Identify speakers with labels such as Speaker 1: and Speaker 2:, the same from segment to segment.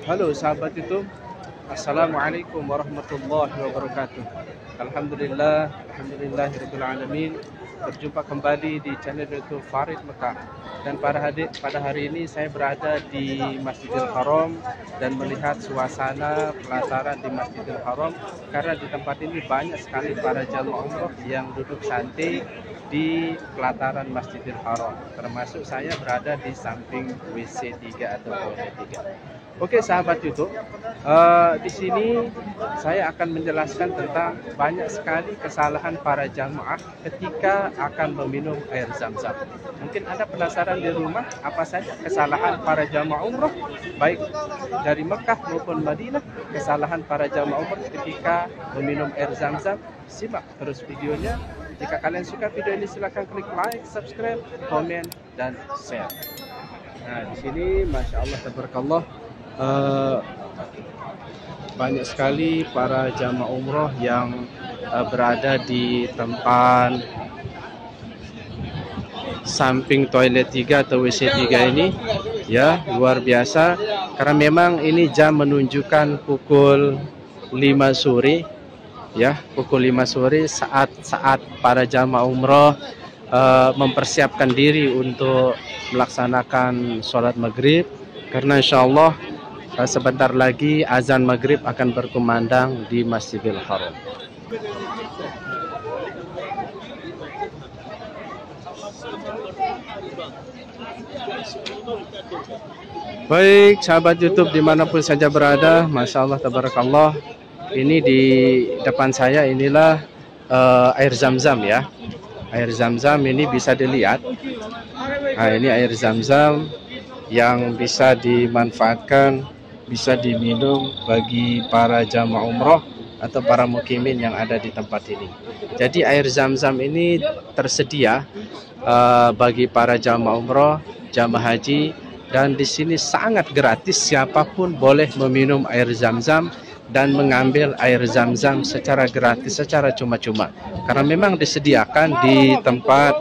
Speaker 1: Halo sahabat YouTube, Assalamualaikum warahmatullahi wabarakatuh. Alhamdulillahirabbil alamin. Berjumpa kembali di channel YouTube Farid Mekah. Dan pada hari ini saya berada di Masjidil Haram dan melihat suasana pelataran di Masjidil Haram, karena di tempat ini banyak sekali para jamaah umroh yang duduk santai di pelataran Masjidil Haram. Termasuk saya berada di samping WC 3 atau toilet 3. Oke sahabat YouTube, di sini saya akan menjelaskan tentang banyak sekali kesalahan para jamaah ketika akan meminum air zam-zam. Mungkin Anda penasaran di rumah apa saja kesalahan para jamaah umroh, baik dari Mekah maupun Madinah, kesalahan para jamaah umroh ketika meminum air zam-zam. Simak terus videonya. Jika kalian suka video ini, silahkan klik like, subscribe, komen, dan share. Nah, di sini Masya Allah, tabarakallah, banyak sekali para jamaah umroh yang berada di tempat samping toilet 3 atau WC 3 ini. Ya, luar biasa, karena memang ini jam menunjukkan pukul 5 sore. Ya, pukul 5 sore saat para jamaah umroh mempersiapkan diri untuk melaksanakan sholat maghrib, karena insya Allah sebentar lagi azan maghrib akan berkumandang di Masjidil Haram. Baik sahabat YouTube dimanapun saja berada, Masya Allah, tabarakallah. Ini di depan saya inilah air zam-zam ya. Air zam-zam ini bisa dilihat. Nah, ini air zam-zam yang bisa dimanfaatkan, bisa diminum bagi para jamaah umroh atau para mukimin yang ada di tempat ini. Jadi air zam-zam ini tersedia bagi para jamaah umroh, jamaah haji, dan di sini sangat gratis, siapapun boleh meminum air zam-zam dan mengambil air zam-zam secara gratis, secara cuma-cuma, karena memang disediakan di tempat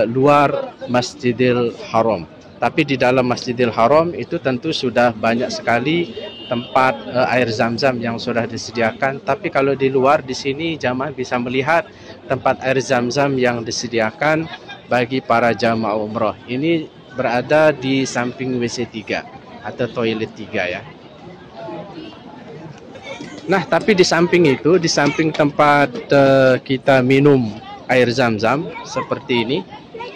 Speaker 1: luar Masjidil Haram. Tapi di dalam Masjidil Haram itu tentu sudah banyak sekali tempat air zam-zam yang sudah disediakan. Tapi kalau di luar, di sini jamaah bisa melihat tempat air zam-zam yang disediakan bagi para jamaah umroh. Ini berada di samping WC 3 atau toilet 3 ya. Nah, tapi di samping itu, di samping tempat kita minum air zam-zam seperti ini,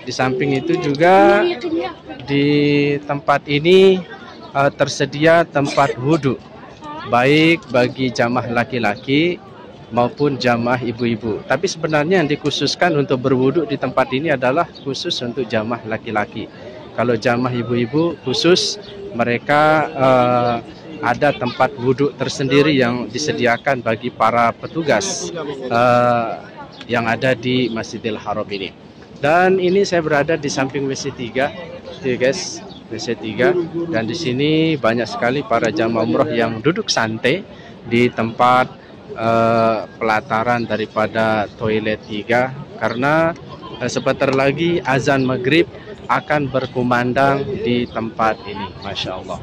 Speaker 1: di samping itu juga di tempat ini tersedia tempat wudhu, baik bagi jamaah laki-laki maupun jamaah ibu-ibu. Tapi sebenarnya yang dikhususkan untuk berwudhu di tempat ini adalah khusus untuk jamaah laki-laki. Kalau jamaah ibu-ibu khusus, mereka ada tempat wudhu tersendiri yang disediakan bagi para petugas yang ada di Masjidil Haram ini. Dan ini saya berada di samping WC 3, ya guys, WC 3, dan di sini banyak sekali para jamaah umroh yang duduk santai di tempat pelataran daripada toilet 3, karena sebentar lagi azan maghrib akan berkumandang di tempat ini. Masya Allah.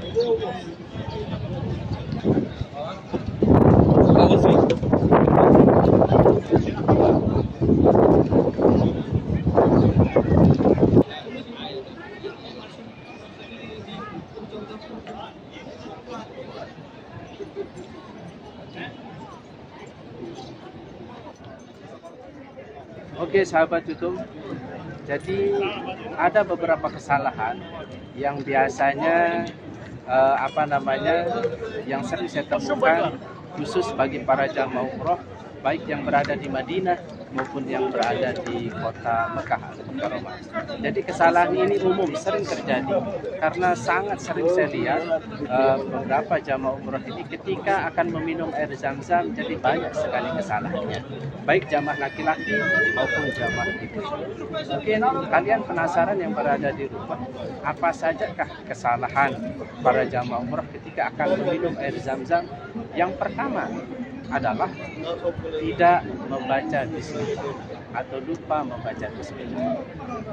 Speaker 1: Oke sahabat YouTube, jadi ada beberapa kesalahan yang biasanya yang sering saya temukan khusus bagi para jamaah umroh, baik yang berada di Madinah maupun yang berada di kota Mekah atau Mukarramah. Jadi kesalahan ini umum, sering terjadi, karena sangat sering saya lihat beberapa jamaah umroh ini ketika akan meminum air zam-zam, jadi banyak sekali kesalahannya, baik jamaah laki-laki maupun jamaah ibu. Mungkin kalian penasaran yang berada di rumah, apa sajakah kesalahan para jamaah umroh ketika akan meminum air zam-zam? Yang pertama adalah tidak membaca bismillah. atau lupa membaca bismillah.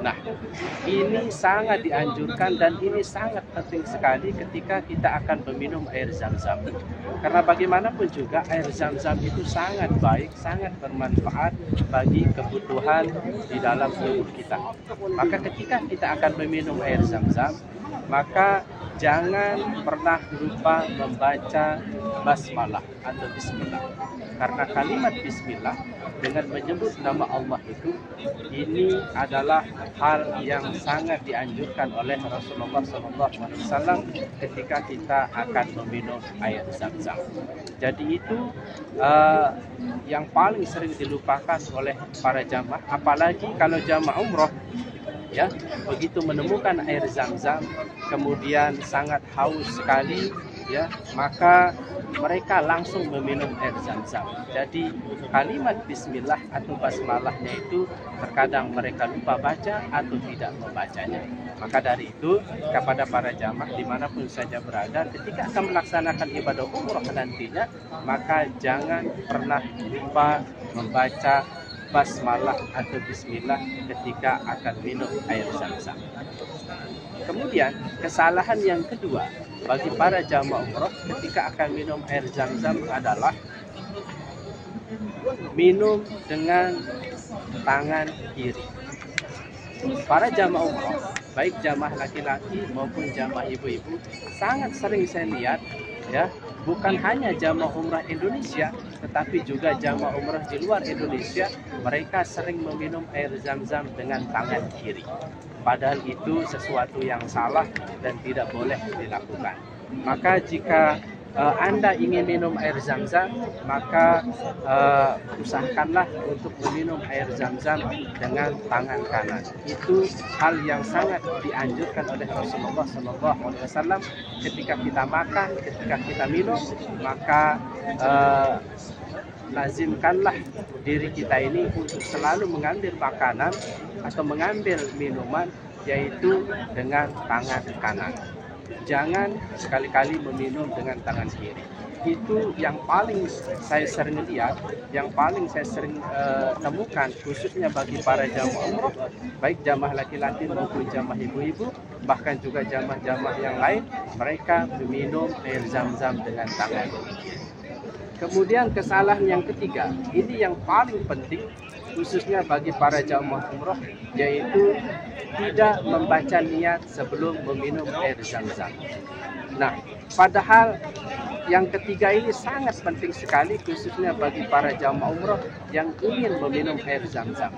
Speaker 1: Nah, ini sangat dianjurkan dan ini sangat penting sekali ketika kita akan meminum air zam-zam. Karena bagaimanapun juga air zam-zam itu sangat baik, sangat bermanfaat bagi kebutuhan di dalam tubuh kita. Maka ketika kita akan meminum air zam-zam, maka jangan pernah lupa membaca basmalah atau bismillah. Karena kalimat bismillah dengan menyebut nama Allah itu, ini adalah hal yang sangat dianjurkan oleh Rasulullah SAW ketika kita akan meminum air zam-zam. Jadi itu yang paling sering dilupakan oleh para jamaah, apalagi kalau jamaah umroh. Ya, begitu menemukan air zam-zam, kemudian sangat haus sekali, ya, maka mereka langsung meminum air zam-zam. Jadi kalimat bismillah atau basmalahnya itu terkadang mereka lupa baca atau tidak membacanya. Maka dari itu kepada para jamaah dimanapun saja berada, ketika akan melaksanakan ibadah umroh nantinya, maka jangan pernah lupa membaca basmalah atau bismillah ketika akan minum air zam-zam. Kemudian kesalahan yang kedua bagi para jamaah umroh ketika akan minum air zam-zam adalah minum dengan tangan kiri. Para jamaah umroh, baik jamaah laki-laki maupun jamaah ibu-ibu, sangat sering saya lihat, ya, bukan hanya jamaah umrah Indonesia, tetapi juga jamaah umrah di luar Indonesia, mereka sering meminum air zam-zam dengan tangan kiri. Padahal itu sesuatu yang salah dan tidak boleh dilakukan. Maka jika Anda ingin minum air zam-zam, maka usahakanlah untuk meminum air zam-zam dengan tangan kanan. Itu hal yang sangat dianjurkan oleh Rasulullah SAW. Ketika kita makan, ketika kita minum, maka lazimkanlah diri kita ini untuk selalu mengambil makanan atau mengambil minuman yaitu dengan tangan kanan. Jangan sekali-kali meminum dengan tangan kiri. Itu yang paling saya sering lihat, yang paling saya sering temukan, khususnya bagi para jamaah umroh, baik jamaah laki-laki maupun jamaah ibu-ibu, bahkan juga jamaah-jamaah yang lain, mereka meminum air zam-zam dengan tangan kiri. Kemudian kesalahan yang ketiga, ini yang paling penting khususnya bagi para jamaah umroh, yaitu tidak membaca niat sebelum meminum air zam-zam. Nah, padahal yang ketiga ini sangat penting sekali khususnya bagi para jamaah umroh yang ingin meminum air zam-zam.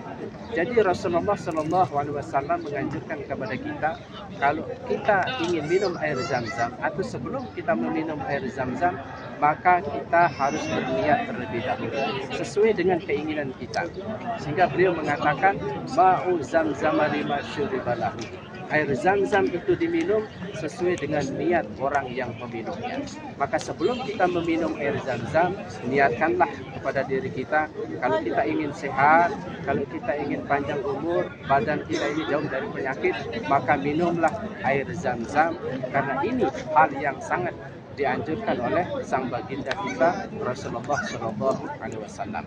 Speaker 1: Jadi Rasulullah SAW menganjurkan kepada kita, kalau kita ingin minum air zam-zam atau sebelum kita meminum air zam-zam, maka kita harus berniat terlebih dahulu sesuai dengan keinginan kita. Sehingga beliau mengatakan ma'u zam-zam lima syuribalahu. Air zam-zam itu diminum sesuai dengan niat orang yang meminumnya. Maka sebelum kita meminum air zam-zam, niatkanlah kepada diri kita, kalau kita ingin sehat, kalau kita ingin panjang umur, badan kita ini jauh dari penyakit, maka minumlah air zam-zam, karena ini hal yang sangat dianjurkan oleh sang baginda kita Rasulullah SAW.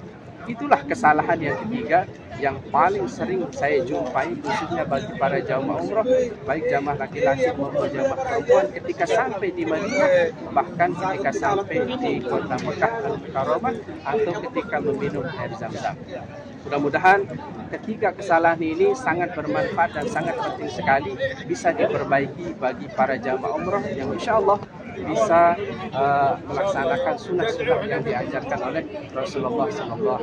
Speaker 1: Itulah kesalahan yang ketiga yang paling sering saya jumpai khususnya bagi para jamaah umroh, baik jamaah laki-laki maupun jamaah perempuan ketika sampai di Madinah, bahkan ketika sampai di kota Mekah Al-Mukarramah atau ketika meminum air zam-zam. Mudah-mudahan ketiga kesalahan ini sangat bermanfaat dan sangat penting sekali bisa diperbaiki bagi para jamaah umroh yang insya Allah bisa melaksanakan sunnah-sunnah yang diajarkan oleh Rasulullah SAW.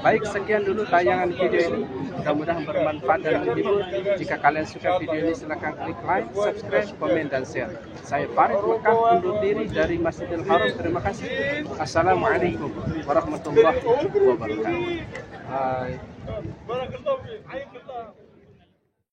Speaker 1: Baik, sekian dulu tayangan video ini. Mudah-mudahan bermanfaat dan menghibur. Jika kalian suka video ini, silakan klik like, subscribe, komen, dan share. Saya Farid Mekah undur diri dari Masjidil Haram. Terima kasih. Assalamualaikum warahmatullahi wabarakatuh. Hai.